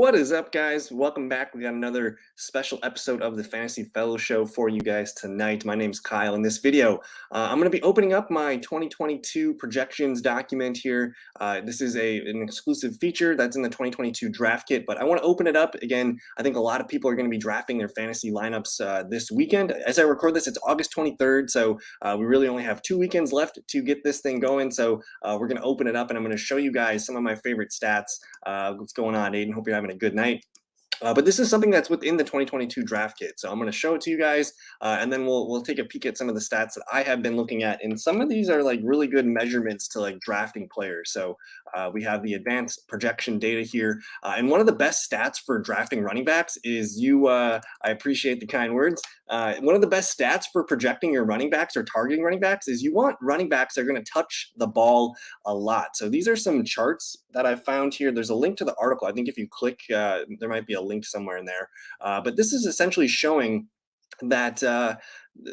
What is up, guys? Welcome back. We got another special episode of the Fantasy Fellow Show for you guys tonight. My name's Kyle. In this video, I'm going to be opening up my 2022 projections document here. This is an exclusive feature that's in the 2022 draft kit, but I want to open it up. Again, I think a lot of people are going to be drafting their fantasy lineups this weekend. As I record this, it's August 23rd, so we really only have 2 weekends left to get this thing going. So we're going to open it up, and I'm going to show you guys some of my favorite stats. What's going on, Aiden? Hope you're having a good night. But this is something that's within the 2022 draft kit. So I'm going to show it to you guys, and then we'll take a peek at some of the stats that I have been looking at. And some of these are like really good measurements to like drafting players. So we have the advanced projection data here. And one of the best stats for drafting running backs is I appreciate the kind words. One of the best stats for projecting your running backs or targeting running backs is you want running backs that are going to touch the ball a lot. So these are some charts that I found here. There's a link to the article. I think if you click, there might be a link somewhere in there. But this is essentially showing that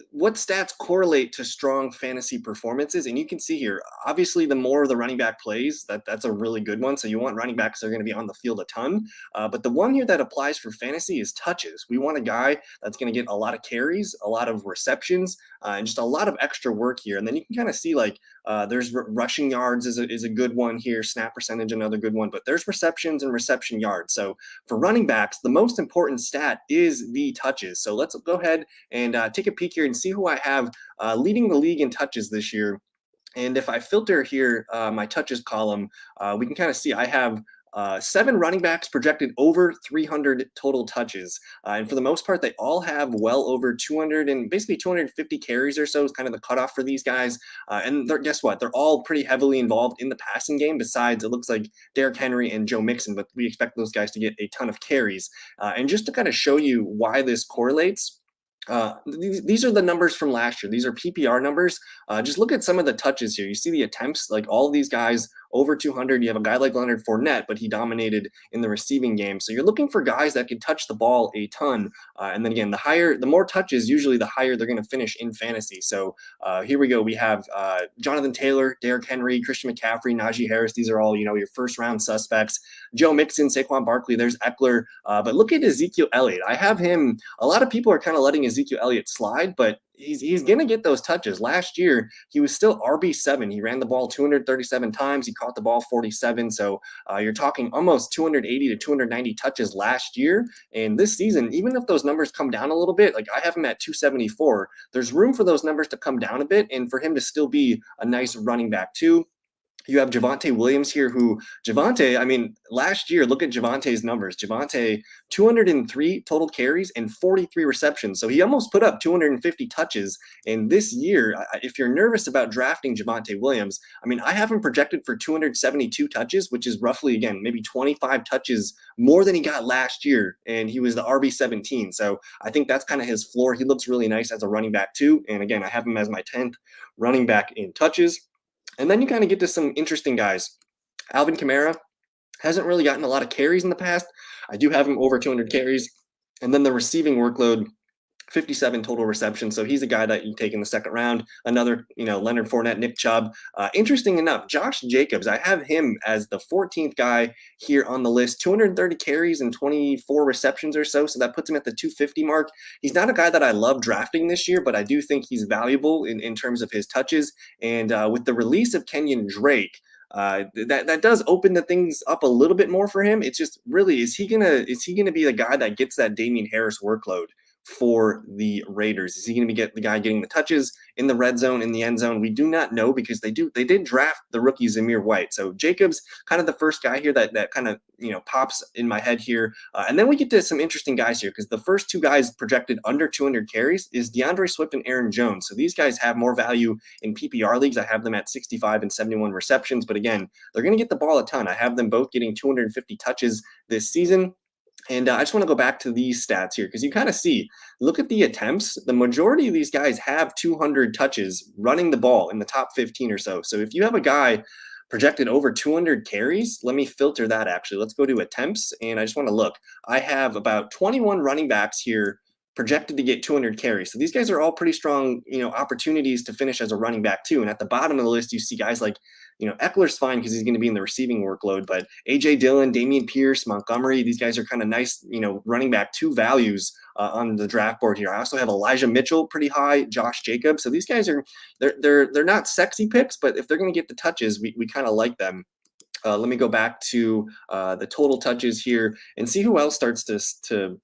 what stats correlate to strong fantasy performances. And you can see here, obviously, the more the running back plays, that's a really good one. So you want running backs that are going to be on the field a ton. But the one here that applies for fantasy is touches. We want a guy that's going to get a lot of carries, a lot of receptions, and just a lot of extra work here. And then you can kind of see like there's rushing yards is a good one here, snap percentage, another good one. But there's receptions and reception yards. So for running backs, the most important stat is the touches. So let's go ahead and take a peek here and see who I have leading the league in touches this year. And if I filter here my touches column, we can kind of see I have 7 running backs projected over 300 total touches. And for the most part, they all have well over 200 and basically 250 carries or so is kind of the cutoff for these guys. And guess what? They're all pretty heavily involved in the passing game. Besides, it looks like Derrick Henry and Joe Mixon, but we expect those guys to get a ton of carries. And just to kind of show you why this correlates, these are the numbers from last year. These are PPR numbers. Just look at some of the touches here. You see the attempts, like all of these guys over 200. You have a guy like Leonard Fournette, but he dominated in the receiving game. So you're looking for guys that can touch the ball a ton. And then again, the more touches, usually the higher they're going to finish in fantasy. So here we go. We have Jonathan Taylor, Derrick Henry, Christian McCaffrey, Najee Harris. These are all, your first round suspects. Joe Mixon, Saquon Barkley, there's Eckler. But look at Ezekiel Elliott. I have him. A lot of people are kind of letting Ezekiel Elliott slide, but he's going to get those touches. Last year, he was still RB7. He ran the ball 237 times. He caught the ball 47. So you're talking almost 280 to 290 touches last year. And this season, even if those numbers come down a little bit, like I have him at 274, there's room for those numbers to come down a bit and for him to still be a nice running back too. You have Javonte Williams here, last year, look at Javonte's numbers. Javonte, 203 total carries and 43 receptions. So he almost put up 250 touches. And this year, if you're nervous about drafting Javonte Williams, I have him projected for 272 touches, which is roughly, again, maybe 25 touches more than he got last year. And he was the RB17. So I think that's kind of his floor. He looks really nice as a running back too. And again, I have him as my 10th running back in touches. And then you kind of get to some interesting guys. Alvin Kamara hasn't really gotten a lot of carries in the past. I do have him over 200 carries. And then the receiving workload, 57 total receptions. So he's a guy that you take in the second round. Another, Leonard Fournette, Nick Chubb. Interesting enough, Josh Jacobs, I have him as the 14th guy here on the list. 230 carries and 24 receptions or so. So that puts him at the 250 mark. He's not a guy that I love drafting this year, but I do think he's valuable in terms of his touches. And with the release of Kenyon Drake, that does open the things up a little bit more for him. It's just really, is he gonna be the guy that gets that Damian Harris workload for the Raiders? Is he going to be the guy getting the touches in the red zone, in the end zone? We do not know because they did draft the rookie Zamir White. So Jacobs, kind of the first guy here that kind of pops in my head here. And then we get to some interesting guys here because the first 2 guys projected under 200 carries is DeAndre Swift and Aaron Jones. So these guys have more value in PPR leagues. I have them at 65 and 71 receptions, but again, they're going to get the ball a ton. I have them both getting 250 touches this season. And I just want to go back to these stats here because you kind of see, look at the attempts. The majority of these guys have 200 touches running the ball in the top 15 or so. So if you have a guy projected over 200 carries, let me filter that actually. Let's go to attempts. And I just want to look. I have about 21 running backs here projected to get 200 carries. So these guys are all pretty strong, opportunities to finish as a running back too. And at the bottom of the list, you see guys like, Eckler's fine because he's going to be in the receiving workload, but AJ Dillon, Dameon Pierce, Montgomery, these guys are kind of nice, running back 2 values on the draft board here. I also have Elijah Mitchell pretty high, Josh Jacobs. So these guys are, they're not sexy picks, but if they're going to get the touches, we kind of like them. Let me go back to the total touches here and see who else starts to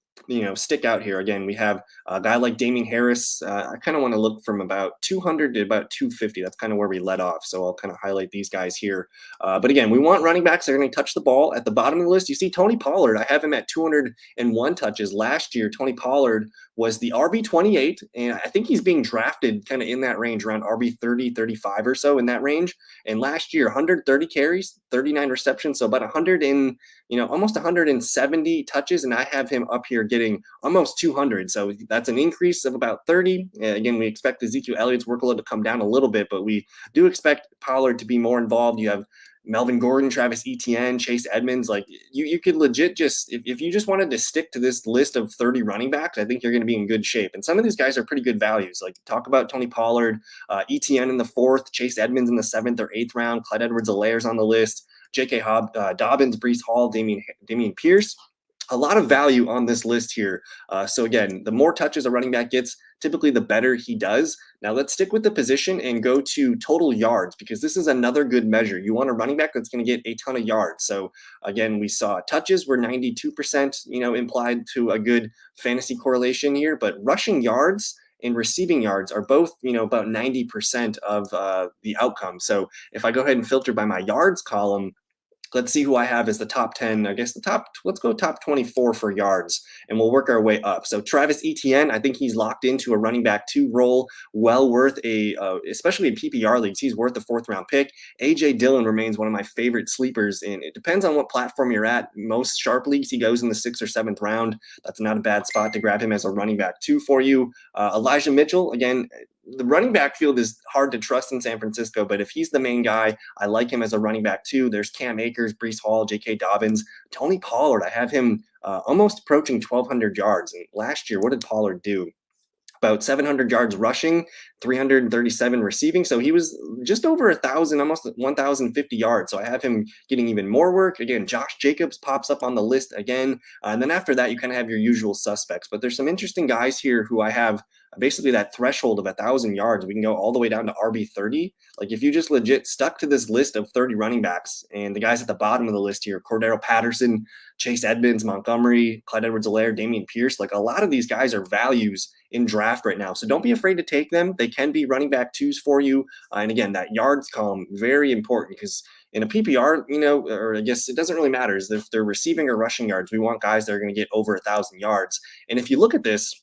stick out here. Again, we have a guy like Damien Harris. I kind of want to look from about 200 to about 250. That's kind of where we let off. So I'll kind of highlight these guys here. But again, we want running backs that are going to touch the ball. At the bottom of the list, you see Tony Pollard. I have him at 201 touches. Last year, Tony Pollard was the RB28, and I think he's being drafted kind of in that range, around RB30, 35 or so in that range. And last year, 130 carries, 39 receptions, so about 100 and almost 170 touches, and I have him up here getting almost 200. So that's an increase of about 30. Again, we expect Ezekiel Elliott's workload to come down a little bit, but we do expect Pollard to be more involved. You have Melvin Gordon, Travis Etienne, Chase Edmonds. Like you could legit just, if you just wanted to stick to this list of 30 running backs, I think you're going to be in good shape. And some of these guys are pretty good values. Like talk about Tony Pollard, Etienne in the 4th, Chase Edmonds in the 7th or 8th round, Clyde Edwards-Helaire's on the list, J.K. Dobbins, Breece Hall, Dameon Pierce. A lot of value on this list here. So again, the more touches a running back gets, typically the better he does. Now let's stick with the position and go to total yards, because this is another good measure. You want a running back that's going to get a ton of yards. So again, we saw touches were 92%, implied to a good fantasy correlation here, but rushing yards and receiving yards are both, about 90% of the outcome. So if I go ahead and filter by my yards column, let's see who I have as the top 10. I guess let's go top 24 for yards, and we'll work our way up. So Travis Etienne, I think he's locked into a running back 2 role, well worth especially in PPR leagues, he's worth a 4th round pick. AJ Dillon remains one of my favorite sleepers, and it depends on what platform you're at. Most sharp leagues, he goes in the 6th or 7th round. That's not a bad spot to grab him as a running back 2 for you. Elijah Mitchell, again, the running back field is hard to trust in San Francisco, but if he's the main guy, I like him as a running back too. There's Cam Akers, Breece Hall, J.K. Dobbins, Tony Pollard. I have him almost approaching 1,200 yards. And last year, what did Pollard do? About 700 yards rushing, 337 receiving. So he was just over 1,000, almost 1,050 yards. So I have him getting even more work. Again, Josh Jacobs pops up on the list again. And then after that, you kind of have your usual suspects. But there's some interesting guys here who I have basically that threshold of 1,000 yards. We can go all the way down to RB30. Like if you just legit stuck to this list of 30 running backs, and the guys at the bottom of the list here, Cordero Patterson, Chase Edmonds, Montgomery, Clyde Edwards-Helaire, Dameon Pierce, like a lot of these guys are values in draft right now. So don't be afraid to take them. They can be running back 2s for you. And again, that yards column, very important, because in a PPR, or I guess it doesn't really matter if they're receiving or rushing yards. We want guys that are going to get over 1,000 yards. And if you look at this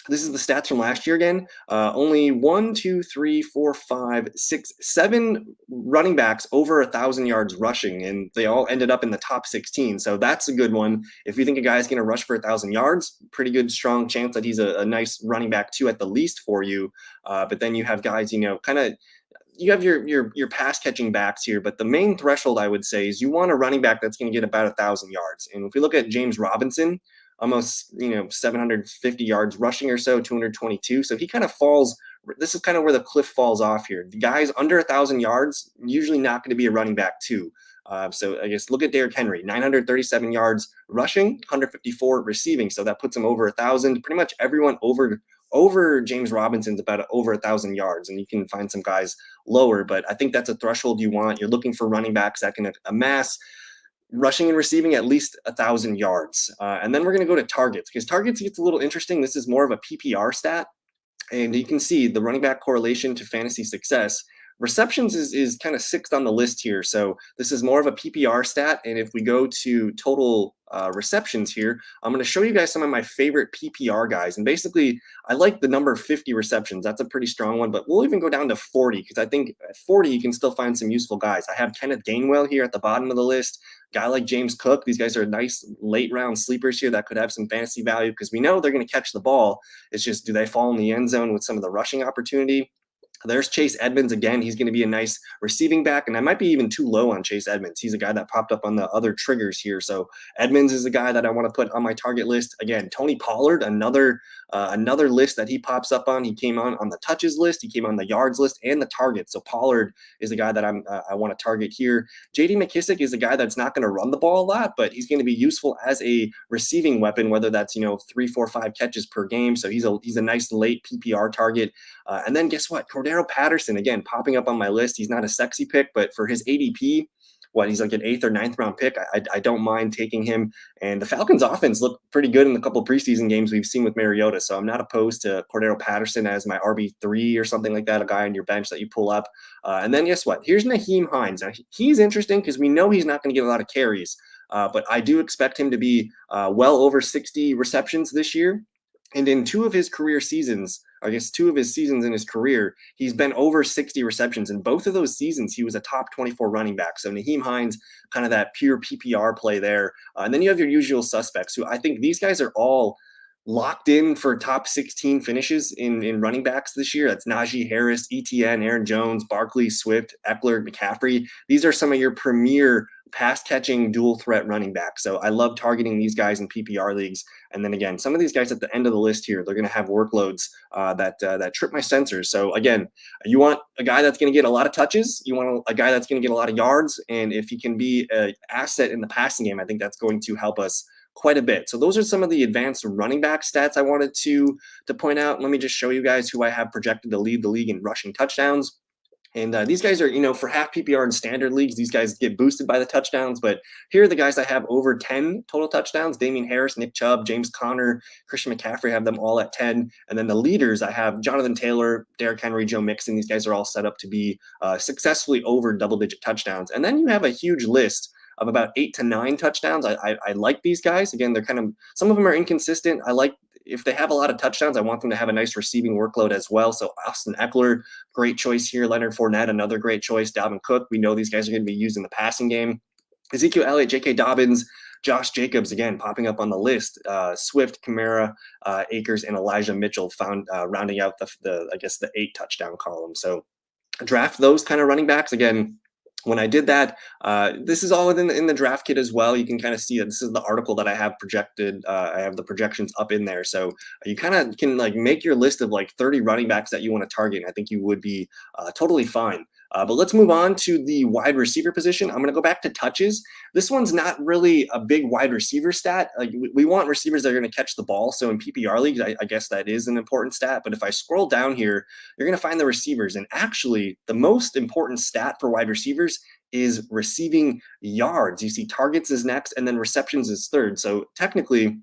is the stats from last year again. Only 1, 2, 3, 4, 5, 6, 7 running backs over 1,000 yards rushing, and they all ended up in the top 16. So that's a good one. If you think a guy's going to rush for 1,000 yards, pretty good, strong chance that he's a nice running back 2 at the least for you. But then you have guys, kind of. You have your pass catching backs here, but the main threshold I would say is you want a running back that's going to get about 1,000 yards. And if we look at James Robinson, almost 750 yards rushing or so, 222. So he kind of falls. This is kind of where the cliff falls off here. The guys under 1,000 yards usually not going to be a running back 2. So I guess look at Derrick Henry, 937 yards rushing, 154 receiving. So that puts him over 1,000. Pretty much everyone over James Robinson's about over 1,000 yards, and you can find some guys lower, but I think that's a threshold you want. You're looking for running backs that can amass rushing and receiving at least 1,000 yards. And then we're going to go to targets, because targets gets a little interesting. This is more of a PPR stat, and you can see the running back correlation to fantasy success. Receptions is kind of 6th on the list here. So this is more of a PPR stat. And if we go to total receptions here, I'm going to show you guys some of my favorite PPR guys. And basically, I like the number 50 receptions. That's a pretty strong one, but we'll even go down to 40, because I think at 40, you can still find some useful guys. I have Kenneth Gainwell here at the bottom of the list. Guy like James Cook. These guys are nice late round sleepers here that could have some fantasy value, because we know they're going to catch the ball. It's just, do they fall in the end zone with some of the rushing opportunity? There's Chase Edmonds again. He's going to be a nice receiving back, and I might be even too low on Chase Edmonds. He's a guy that popped up on the other triggers here. So Edmonds is a guy that I want to put on my target list. Again, Tony Pollard, another list that he pops up on. He came on the touches list, he came on the yards list, and the targets. So Pollard is a guy that I want to target here. J.D. McKissic is a guy that's not going to run the ball a lot, but he's going to be useful as a receiving weapon, whether that's 3, 4, 5 catches per game. So he's a nice late PPR target. And then guess what? Cordero Patterson, again, popping up on my list. He's not a sexy pick, but for his ADP, he's like an 8th or 9th round pick. I don't mind taking him. And the Falcons offense looked pretty good in the couple preseason games we've seen with Mariota. So I'm not opposed to Cordero Patterson as my RB3 or something like that, a guy on your bench that you pull up. And then guess what? Here's Nahim Heinz. Now, he's interesting because we know he's not going to get a lot of carries, but I do expect him to be well over 60 receptions this year. And in two of his seasons in his career, he's been over 60 receptions. In both of those seasons, he was a top 24 running back. So Nahim Heinz, kind of that pure PPR play there. And then you have your usual suspects, who I think these guys are all locked in for top 16 finishes in running backs this year. That's Najee Harris, ETN, Aaron Jones, Barkley, Swift, Eckler, McCaffrey. These are some of your premier pass-catching dual threat running backs. So I love targeting these guys in PPR leagues. And then again, some of these guys at the end of the list here, they're going to have workloads that trip my sensors. So again, you want a guy that's going to get a lot of touches. You want a guy that's going to get a lot of yards. And if he can be an asset in the passing game, I think that's going to help us quite a bit. So those are some of the advanced running back stats I wanted to point out. Let me just show you guys who I have projected to lead the league in rushing touchdowns. And these guys are, for half PPR and standard leagues, these guys get boosted by the touchdowns. But here are the guys I have over 10 total touchdowns: Damian Harris, Nick Chubb, James Conner, Christian McCaffrey. I have them all at 10. And then the leaders, I have Jonathan Taylor, Derrick Henry, Joe Mixon. These guys are all set up to be successfully over double-digit touchdowns. And then you have a huge list of about 8 to 9 touchdowns. I like these guys. Again, they're some of them are inconsistent. I like, if they have a lot of touchdowns, I want them to have a nice receiving workload as well. So Austin Eckler, great choice here. Leonard Fournette, another great choice. Dalvin Cook, we know these guys are going to be used in the passing game. Ezekiel Elliott, J.K. Dobbins, Josh Jacobs, again, popping up on the list. Swift, Kamara, Akers, and Elijah Mitchell found rounding out the 8 touchdown column. So draft those kind of running backs. Again, when I did that, this is all in the draft kit as well. You can kind of see that this is the article that I have projected. I have the projections up in there. So you kind of can make your list of 30 running backs that you want to target. And I think you would be totally fine. But let's move on to the wide receiver position. I'm going to go back to touches. This one's not really a big wide receiver stat. We want receivers that are going to catch the ball. So in PPR leagues, I guess that is an important stat. But if I scroll down here, you're going to find the receivers. And actually, the most important stat for wide receivers is receiving yards. You see targets is next, and then receptions is third. So technically,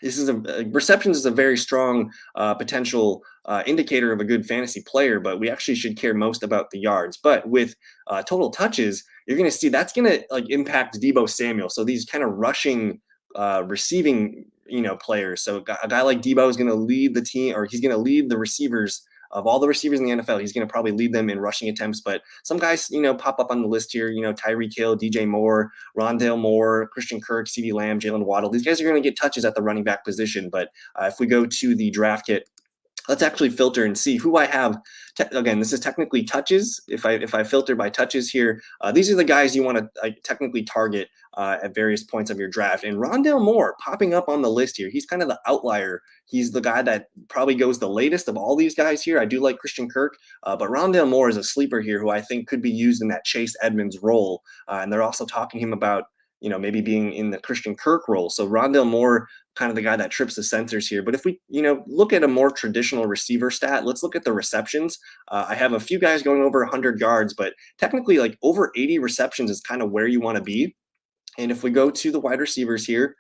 receptions is a very strong potential indicator of a good fantasy player, but we actually should care most about the yards. But with total touches, you're going to see that's going to impact Deebo Samuel. So these kind of rushing receiving players. So a guy like Deebo is going to lead the team, or he's going to lead the receivers. Of all the receivers in the NFL, he's going to probably lead them in rushing attempts. But some guys, pop up on the list here. Tyreek Hill, DJ Moore, Rondale Moore, Christian Kirk, CeeDee Lamb, Jalen Waddle. These guys are going to get touches at the running back position. But if we go to the draft kit, let's actually filter and see who I have. Again, this is technically touches. If I filter by touches here, these are the guys you want to technically target at various points of your draft. And Rondale Moore popping up on the list here. He's kind of the outlier. He's the guy that probably goes the latest of all these guys here. I do like Christian Kirk, but Rondale Moore is a sleeper here who I think could be used in that Chase Edmonds role. And they're also talking him about maybe being in the Christian Kirk role. So Rondale Moore, kind of the guy that trips the sensors here. But if we, look at a more traditional receiver stat, let's look at the receptions. I have a few guys going over 100 yards, but technically over 80 receptions is kind of where you want to be. And if we go to the wide receivers here,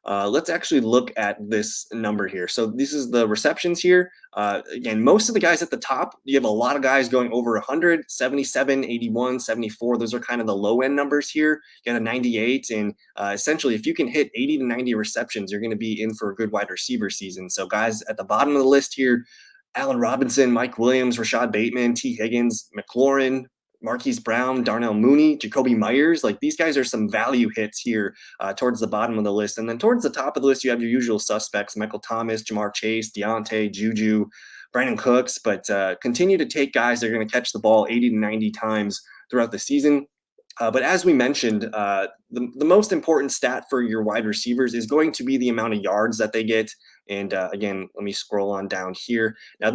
let's actually look at this number here. So this is the receptions here. Again, most of the guys at the top, you have a lot of guys going over 100, 77, 81, 74. Those are kind of the low end numbers here. You got a 98. And essentially, if you can hit 80 to 90 receptions, you're going to be in for a good wide receiver season. So guys at the bottom of the list here, Allen Robinson, Mike Williams, Rashad Bateman, T. Higgins, McLaurin, Marquise Brown, Darnell Mooney, Jacoby Myers. These guys are some value hits here towards the bottom of the list. And then towards the top of the list, you have your usual suspects: Michael Thomas, Jamar Chase, Deontay, Juju, Brandon Cooks, but continue to take guys that are going to catch the ball 80 to 90 times throughout the season. But as we mentioned, the most important stat for your wide receivers is going to be the amount of yards that they get. And again, let me scroll on down here. Now,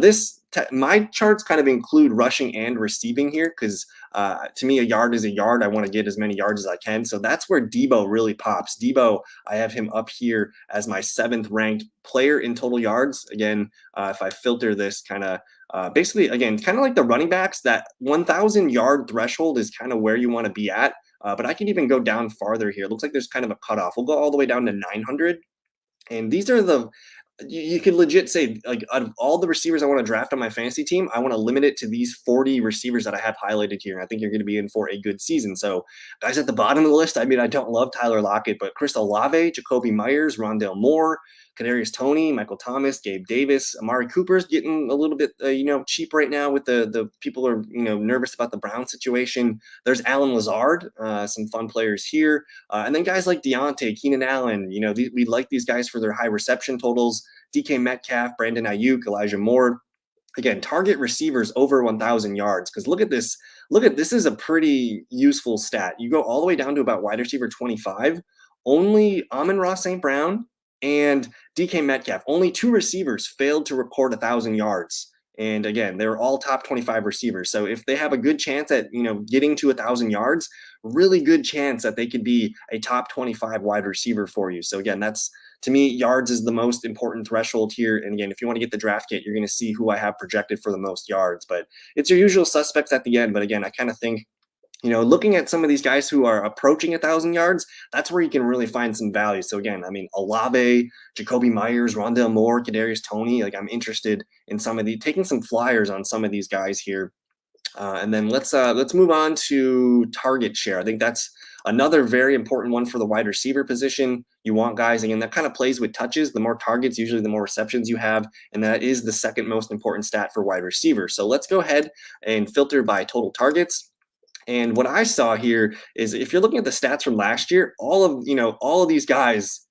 my charts kind of include rushing and receiving here because to me, a yard is a yard. I want to get as many yards as I can. So that's where Debo really pops. Debo, I have him up here as my 7th ranked player in total yards. Again, if I filter this kind of basically, again, kind of like the running backs, that 1,000 yard threshold is kind of where you want to be at. But I can even go down farther here. It looks like there's kind of a cutoff. We'll go all the way down to 900. And these are you could legit say, like, out of all the receivers I want to draft on my fantasy team, I want to limit it to these 40 receivers that I have highlighted here. And I think you're going to be in for a good season. So guys at the bottom of the list, I mean, I don't love Tyler Lockett, but Chris Olave, Jacoby Myers, Rondale Moore, Kadarius Toney, Michael Thomas, Gabe Davis, Amari Cooper's getting a little bit, cheap right now with the people are, nervous about the Brown situation. There's Alan Lazard, some fun players here. And then guys like Deontay, Keenan Allen, we like these guys for their high reception totals. DK Metcalf, Brandon Ayuk, Elijah Moore. Again, target receivers over 1,000 yards. Because look at this. This is a pretty useful stat. You go all the way down to about wide receiver 25. Only Amon-Ra St. Brown and DK Metcalf. Only 2 receivers failed to record 1,000 yards. And again, they're all top 25 receivers. So if they have a good chance at, getting to 1,000 yards, really good chance that they could be a top 25 wide receiver for you. So again, that's, to me, yards is the most important threshold here. And again, if you want to get the draft kit, you're going to see who I have projected for the most yards. But it's your usual suspects at the end. But again, I kind of think, looking at some of these guys who are approaching 1,000 yards, that's where you can really find some value. So again, I mean, Olave, Jacoby Myers, Rondale Moore, Kadarius Toney, like I'm interested in taking some flyers on some of these guys here. And then let's move on to target share. I think that's another very important one for the wide receiver position. You want guys, again, that kind of plays with touches. The more targets, usually the more receptions you have. And that is the second most important stat for wide receiver. So let's go ahead and filter by total targets. And what I saw here is if you're looking at the stats from last year, all of these guys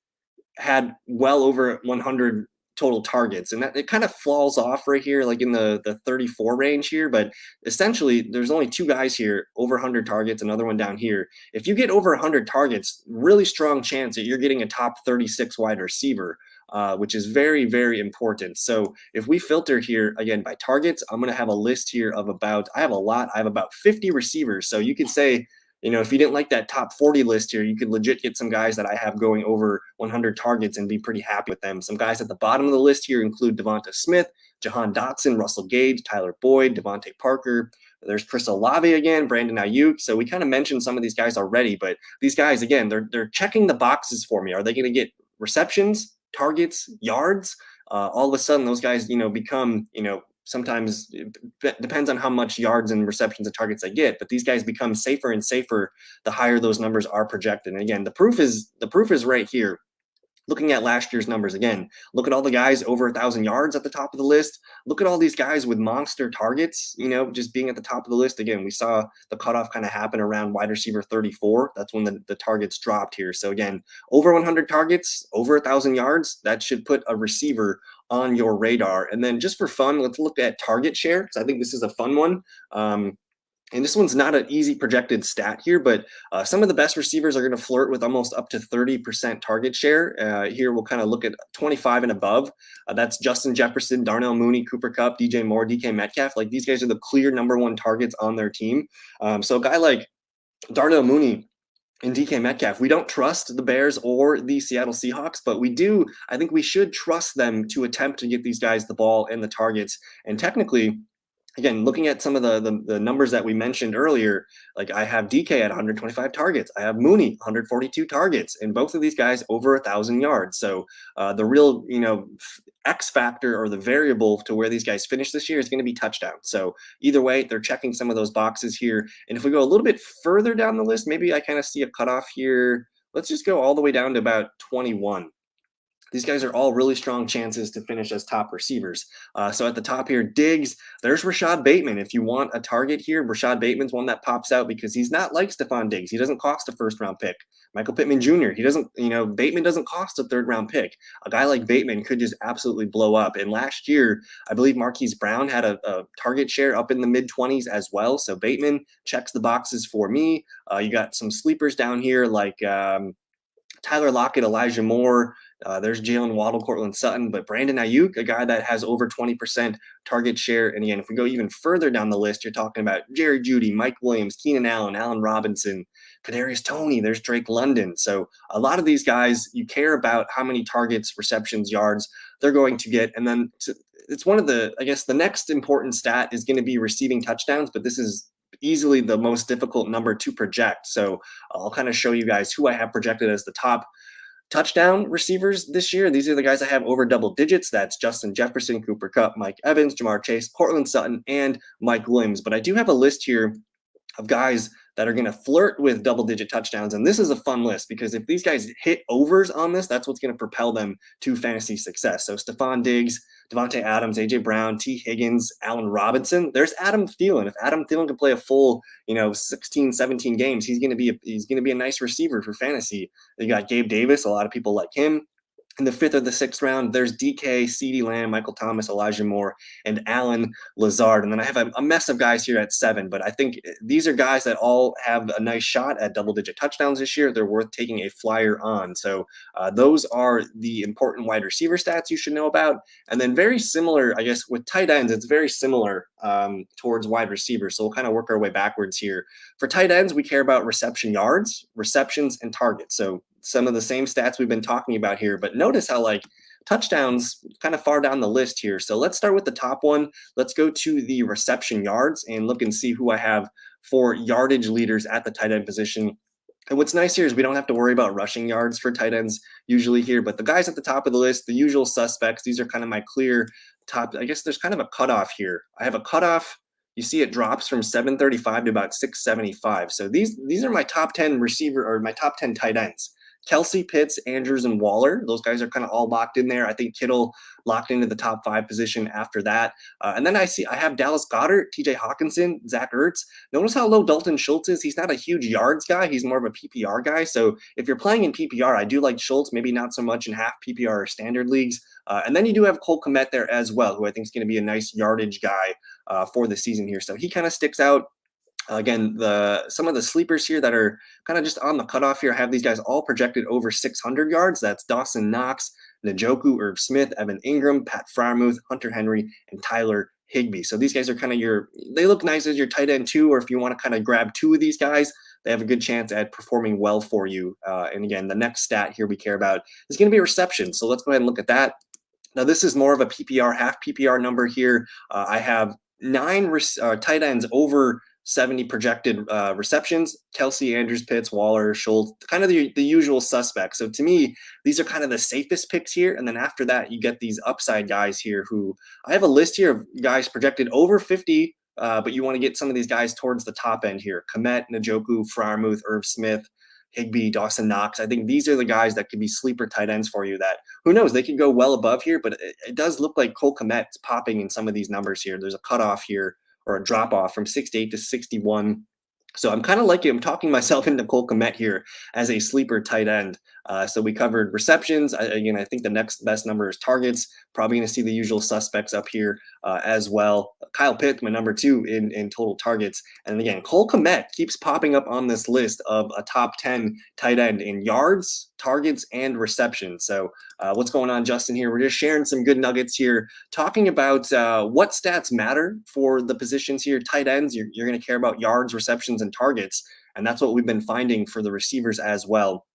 had well over 100 total targets, and that it kind of falls off right here, like in the 34 range here. But essentially, there's only 2 guys here over 100 targets, another one down here. If you get over 100 targets, really strong chance that you're getting a top 36 wide receiver. Which is very, very important. So if we filter here again by targets, I'm going to have a list here of I have about 50 receivers. So you could say, if you didn't like that top 40 list here, you could legit get some guys that I have going over 100 targets and be pretty happy with them. Some guys at the bottom of the list here include Devonta Smith, Jahan Dotson, Russell Gage, Tyler Boyd, Devontae Parker. There's Chris Olave again, Brandon Ayuk. So we kind of mentioned some of these guys already, but these guys, again, they're checking the boxes for me. Are they going to get receptions, targets, yards? All of a sudden, those guys, become, sometimes it depends on how much yards and receptions and targets they get, but these guys become safer and safer the higher those numbers are projected. And again, the proof is right here. Looking at last year's numbers again, look at all the guys over 1,000 yards at the top of the list. Look at all these guys with monster targets, just being at the top of the list. Again, we saw the cutoff kind of happen around wide receiver 34. That's when the targets dropped here. So again, over 100 targets, over 1,000 yards, that should put a receiver on your radar. And then just for fun, let's look at target share, because I think this is a fun one. And this one's not an easy projected stat here, but some of the best receivers are going to flirt with almost up to 30% target share. Here we'll kind of look at 25 and above. That's Justin Jefferson, Darnell Mooney, Cooper Kupp, DJ Moore, DK Metcalf. Like these guys are the clear number 1 targets on their team. So a guy like Darnell Mooney and DK Metcalf, we don't trust the Bears or the Seattle Seahawks, but I think we should trust them to attempt to get these guys the ball and the targets. And technically, again, looking at some of the numbers that we mentioned earlier, like I have DK at 125 targets. I have Mooney, 142 targets, and both of these guys over 1,000 yards. So the real, X factor or the variable to where these guys finish this year is going to be touchdowns. So either way, they're checking some of those boxes here. And if we go a little bit further down the list, maybe I kind of see a cutoff here. Let's just go all the way down to about 21. these guys are all really strong chances to finish as top receivers. So at the top here, Diggs, there's Rashad Bateman. If you want a target here, Rashad Bateman's one that pops out because he's not like Stephon Diggs. He doesn't cost a first-round pick. Michael Pittman Jr., he doesn't, Bateman doesn't cost a third-round pick. A guy like Bateman could just absolutely blow up. And last year, I believe Marquise Brown had a target share up in the mid-20s as well. So Bateman checks the boxes for me. You got some sleepers down here like Tyler Lockett, Elijah Moore. There's Jalen Waddle, Cortland Sutton, but Brandon Ayuk, a guy that has over 20% target share. And again, if we go even further down the list, you're talking about Jerry Jeudy, Mike Williams, Keenan Allen, Allen Robinson, Kadarius Toney. There's Drake London. So a lot of these guys, you care about how many targets, receptions, yards they're going to get. And then it's one of the, I guess, the next important stat is going to be receiving touchdowns, but this is easily the most difficult number to project. So I'll kind of show you guys who I have projected as the top touchdown receivers this year. These are the guys I have over double digits. That's Justin Jefferson, Cooper Kupp, Mike Evans, Jamar Chase, Cortland Sutton, and Mike Williams. But I do have a list here of guys that are going to flirt with double-digit touchdowns. And this is a fun list because if these guys hit overs on this, that's what's going to propel them to fantasy success. So Stephon Diggs, Devontae Adams, A.J. Brown, T. Higgins, Allen Robinson. There's Adam Thielen. If Adam Thielen can play a full, 16, 17 games, he's going to be a nice receiver for fantasy. You got Gabe Davis. A lot of people like him. In the 5th or the 6th round, there's DK, CeeDee Lamb, Michael Thomas, Elijah Moore, and Alan Lazard. And then I have a mess of guys here at 7, but I think these are guys that all have a nice shot at double-digit touchdowns this year. They're worth taking a flyer on. So those are the important wide receiver stats you should know about. And then very similar, I guess, with tight ends, it's very similar towards wide receivers. So we'll kind of work our way backwards here. For tight ends, we care about reception yards, receptions, and targets. So some of the same stats we've been talking about here, but notice how touchdowns kind of far down the list here. So let's start with the top one. Let's go to the reception yards and look and see who I have for yardage leaders at the tight end position. And what's nice here is we don't have to worry about rushing yards for tight ends usually here, but the guys at the top of the list, the usual suspects, these are kind of my clear top. I guess there's kind of a cutoff here. I have a cutoff. You see it drops from 735 to about 675. So these are my top 10 receiver or my top 10 tight ends. Kelsey, Pitts, Andrews, and Waller. Those guys are kind of all locked in there. I think Kittle locked into the top 5 position after that. And then I have Dallas Goedert, TJ Hawkinson, Zach Ertz. Notice how low Dalton Schultz is. He's not a huge yards guy. He's more of a PPR guy. So if you're playing in PPR, I do like Schultz, maybe not so much in half PPR or standard leagues. And then you do have Cole Kmet there as well, who I think is going to be a nice yardage guy for the season here. So he kind of sticks out. Again, some of the sleepers here that are kind of just on the cutoff here, I have these guys all projected over 600 yards. That's Dawson Knox, Njoku, Irv Smith, Evan Ingram, Pat Freiermuth, Hunter Henry, and Tyler Higbee. So these guys are kind of they look nice as your tight end too, or if you want to kind of grab 2 of these guys, they have a good chance at performing well for you. And again, the next stat here we care about is going to be reception. So let's go ahead and look at that. Now, this is more of a PPR, half PPR number here. I have 9 tight ends over 70 projected receptions. Kelsey, Andrews, Pitts, Waller, Schultz, kind of the usual suspects. So to me, these are kind of the safest picks here. And then after that, you get these upside guys here who I have a list here of guys projected over 50, but you want to get some of these guys towards the top end here. Kmet, Njoku, Freiermuth, Irv Smith, Higbee, Dawson Knox. I think these are the guys that could be sleeper tight ends for you that, who knows, they could go well above here, but it does look like Cole Kmet's popping in some of these numbers here. There's a cutoff here, or a drop off from 68 to 61. So I'm kind of like I'm talking myself into Cole Kmet here as a sleeper tight end. So we covered receptions. Again, I think the next best number is targets. Probably going to see the usual suspects up here as well. Kyle Pitts, my number 2 in total targets. And again, Cole Kmet keeps popping up on this list of a top 10 tight end in yards, targets, and receptions. So what's going on, Justin, here? We're just sharing some good nuggets here, talking about what stats matter for the positions here. Tight ends, you're going to care about yards, receptions, and targets. And that's what we've been finding for the receivers as well.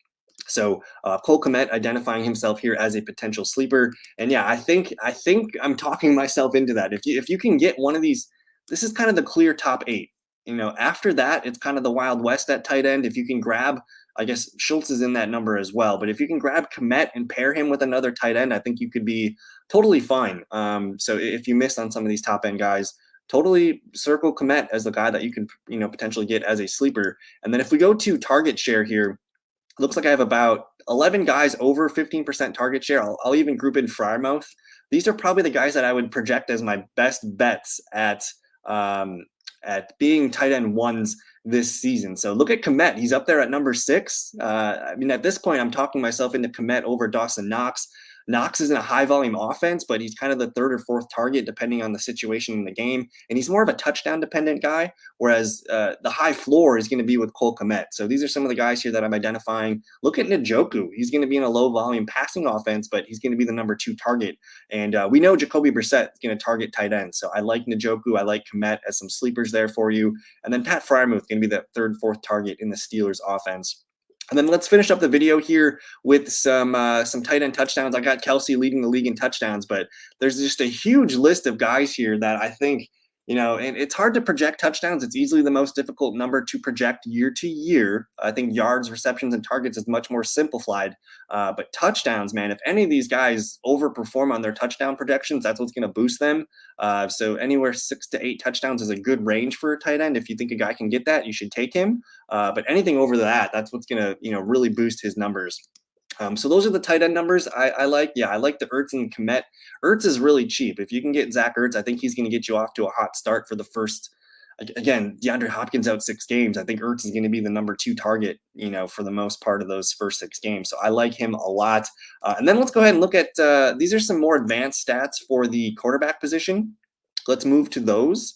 So Cole Kmet identifying himself here as a potential sleeper. And yeah, I think I'm talking myself into that. If you can get one of these, this is kind of the clear top 8. After that, it's kind of the Wild West at tight end. If you can grab, I guess Schultz is in that number as well. But if you can grab Kmet and pair him with another tight end, I think you could be totally fine. So if you miss on some of these top end guys, totally circle Kmet as the guy that you can, potentially get as a sleeper. And then if we go to target share here, looks like I have about 11 guys over 15% target share. I'll even group in Frymouth. These are probably the guys that I would project as my best bets at being tight end ones this season. So look at Kmet. He's up there at number 6. I mean, at this point, I'm talking myself into Kmet over Dawson Knox. Knox is in a high volume offense, but he's kind of the 3rd or 4th target depending on the situation in the game. And he's more of a touchdown dependent guy, whereas the high floor is going to be with Cole Kmet. So these are some of the guys here that I'm identifying. Look at Njoku. He's going to be in a low volume passing offense, but he's going to be the number 2 target. And we know Jacoby Brissett is going to target tight ends. So I like Njoku. I like Kmet as some sleepers there for you. And then Pat Frymouth going to be the 3rd, 4th target in the Steelers offense. And then let's finish up the video here with some tight end touchdowns. I got Kelsey leading the league in touchdowns, but there's just a huge list of guys here that I think, and it's hard to project touchdowns. It's easily the most difficult number to project year to year. I think yards, receptions, and targets is much more simplified. But touchdowns, man, if any of these guys overperform on their touchdown projections, that's what's going to boost them. So anywhere 6 to 8 touchdowns is a good range for a tight end. If you think a guy can get that, you should take him. But anything over that, that's what's going to, really boost his numbers. So those are the tight end numbers I like. Yeah, I like the Ertz and Kmet. Ertz is really cheap. If you can get Zach Ertz, I think he's going to get you off to a hot start for the first. Again, DeAndre Hopkins out 6 games. I think Ertz is going to be the number 2 target, for the most part of those first 6 games. So I like him a lot. And then let's go ahead and look at these are some more advanced stats for the quarterback position. Let's move to those.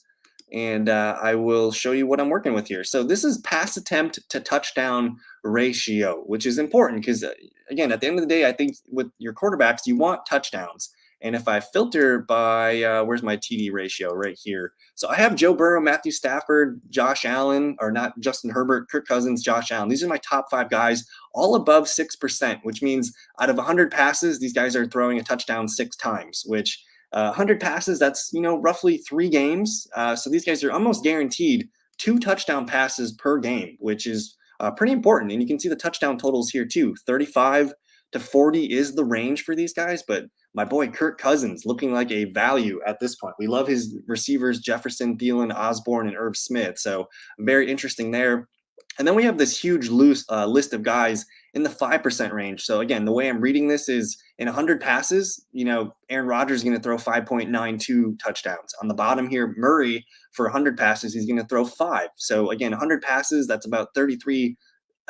And I will show you what I'm working with here. So this is pass attempt to touchdown ratio, which is important because, again, at the end of the day, I think with your quarterbacks, you want touchdowns. And if I filter by, where's my TD ratio right here? So I have Joe Burrow, Matthew Stafford, Josh Allen, or not Justin Herbert, Kirk Cousins, Josh Allen. These are my top 5 guys, all above 6%, which means out of 100 passes, these guys are throwing a touchdown 6 times, which 100 passes, that's, roughly 3 games. So these guys are almost guaranteed 2 touchdown passes per game, which is pretty important. And you can see the touchdown totals here too. 35 to 40 is the range for these guys, but my boy Kirk Cousins looking like a value at this point. We love his receivers, Jefferson, Thielen, Osborne, and Irv Smith. So very interesting there. And then we have this huge list of guys in the 5% range. So again, the way I'm reading this is in 100 passes, Aaron Rodgers is going to throw 5.92 touchdowns. On the bottom here, Murray, for 100 passes, he's going to throw 5. So again, 100 passes, that's about 33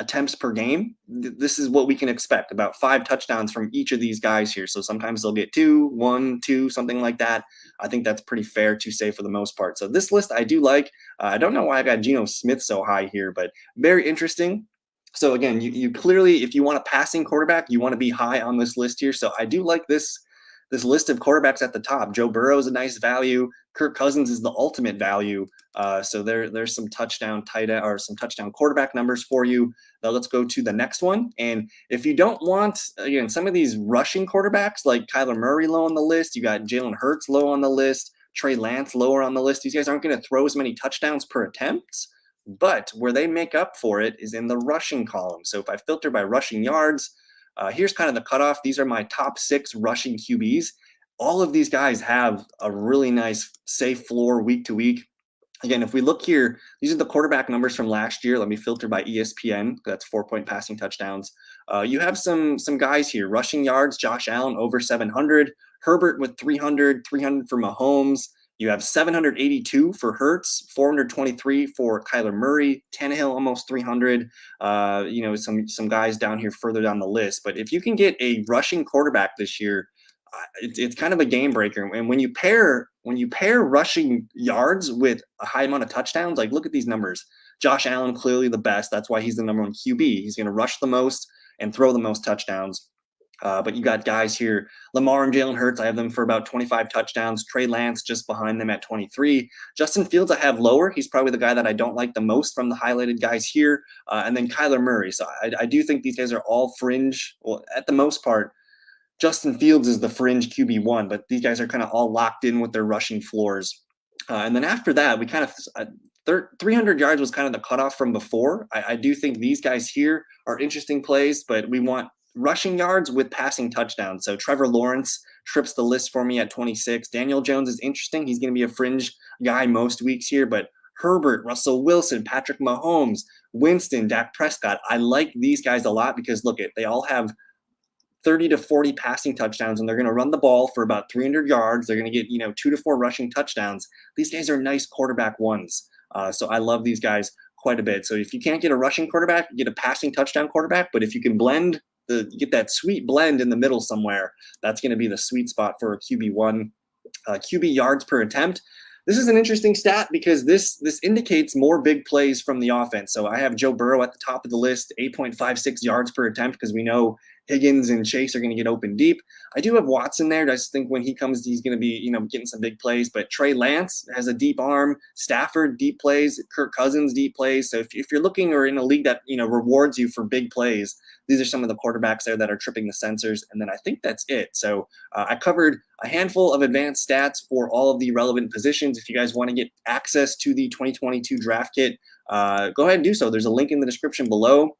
attempts per game. This is what we can expect, about 5 touchdowns from each of these guys here. So sometimes they'll get 2, 1, 2, something like that. I think that's pretty fair to say for the most part. So this list I do like. I don't know why I got Geno Smith so high here, but very interesting. So again, you clearly, if you want a passing quarterback, you want to be high on this list here. So I do like this list of quarterbacks at the top. Joe Burrow is a nice value. Kirk Cousins is the ultimate value. So there's some touchdown tight end or some touchdown quarterback numbers for you. Now let's go to the next one. And if you don't want, again, some of these rushing quarterbacks like Kyler Murray low on the list, you got Jalen Hurts low on the list, Trey Lance lower on the list. These guys aren't going to throw as many touchdowns per attempt, but where they make up for it is in the rushing column. So if I filter by rushing yards, here's kind of the cutoff. These are my top 6 rushing QBs. All of these guys have a really nice safe floor week to week. Again, if we look here, these are the quarterback numbers from last year. Let me filter by ESPN. That's 4-point passing touchdowns. You have some guys here. Rushing yards, Josh Allen over 700. Herbert with 300 for Mahomes. You have 782 for Hurts, 423 for Kyler Murray, Tannehill almost 300. Some guys down here further down the list. But if you can get a rushing quarterback this year, it's kind of a game breaker. And when you pair rushing yards with a high amount of touchdowns, like look at these numbers. Josh Allen clearly the best. That's why he's the number 1 QB. He's going to rush the most and throw the most touchdowns. But you got guys here, Lamar and Jalen Hurts, I have them for about 25 touchdowns. Trey Lance just behind them at 23. Justin Fields I have lower. He's probably the guy that I don't like the most from the highlighted guys here. And then Kyler Murray. So I do think these guys are all fringe. Well, at the most part, Justin Fields is the fringe QB1, but these guys are kind of all locked in with their rushing floors. And then after that, we kind of 300 yards was kind of the cutoff from before. I do think these guys here are interesting plays, but we want rushing yards with passing touchdowns. So Trevor Lawrence trips the list for me at 26. Daniel Jones is interesting. He's going to be a fringe guy most weeks here, but Herbert, Russell Wilson, Patrick Mahomes, Winston, Dak Prescott. I like these guys a lot because look, they all have 30 to 40 passing touchdowns, and they're going to run the ball for about 300 yards. They're going to get 2 to 4 rushing touchdowns. These guys are nice quarterback ones. So I love these guys quite a bit. So if you can't get a rushing quarterback, you get a passing touchdown quarterback. But if you can get that sweet blend in the middle somewhere, that's going to be the sweet spot for a QB1. QB yards per attempt. This is an interesting stat because this indicates more big plays from the offense. So I have Joe Burrow at the top of the list, 8.56 yards per attempt, because we know Higgins and Chase are going to get open deep. I do have Watson there. I just think when he comes, he's going to be, getting some big plays. But Trey Lance has a deep arm. Stafford, deep plays. Kirk Cousins, deep plays. So if you're looking or in a league that, rewards you for big plays, these are some of the quarterbacks there that are tripping the sensors. And then I think that's it. So I covered a handful of advanced stats for all of the relevant positions. If you guys want to get access to the 2022 draft kit, go ahead and do so. There's a link in the description below.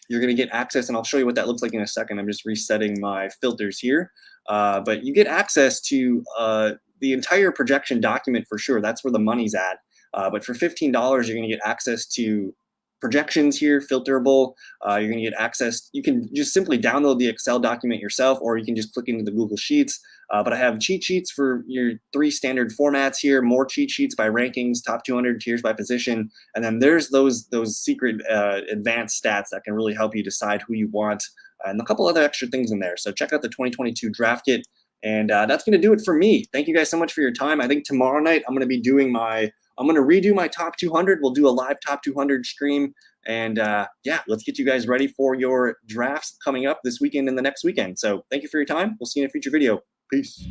You're going to get access, and I'll show you what that looks like in a second. I'm just resetting my filters here. But you get access to the entire projection document for sure. That's where the money's at. But for $15, you're going to get access to projections here, filterable. You're going to get access. You can just simply download the Excel document yourself, or you can just click into the Google Sheets. But I have cheat sheets for your 3 standard formats here, more cheat sheets by rankings, top 200 tiers by position. And then there's those secret advanced stats that can really help you decide who you want, and a couple other extra things in there. So check out the 2022 draft kit. And that's going to do it for me. Thank you guys so much for your time. I think tomorrow night I'm going to be doing I'm going to redo my top 200. We'll do a live top 200 stream. And yeah, let's get you guys ready for your drafts coming up this weekend and the next weekend. So thank you for your time. We'll see you in a future video. Peace.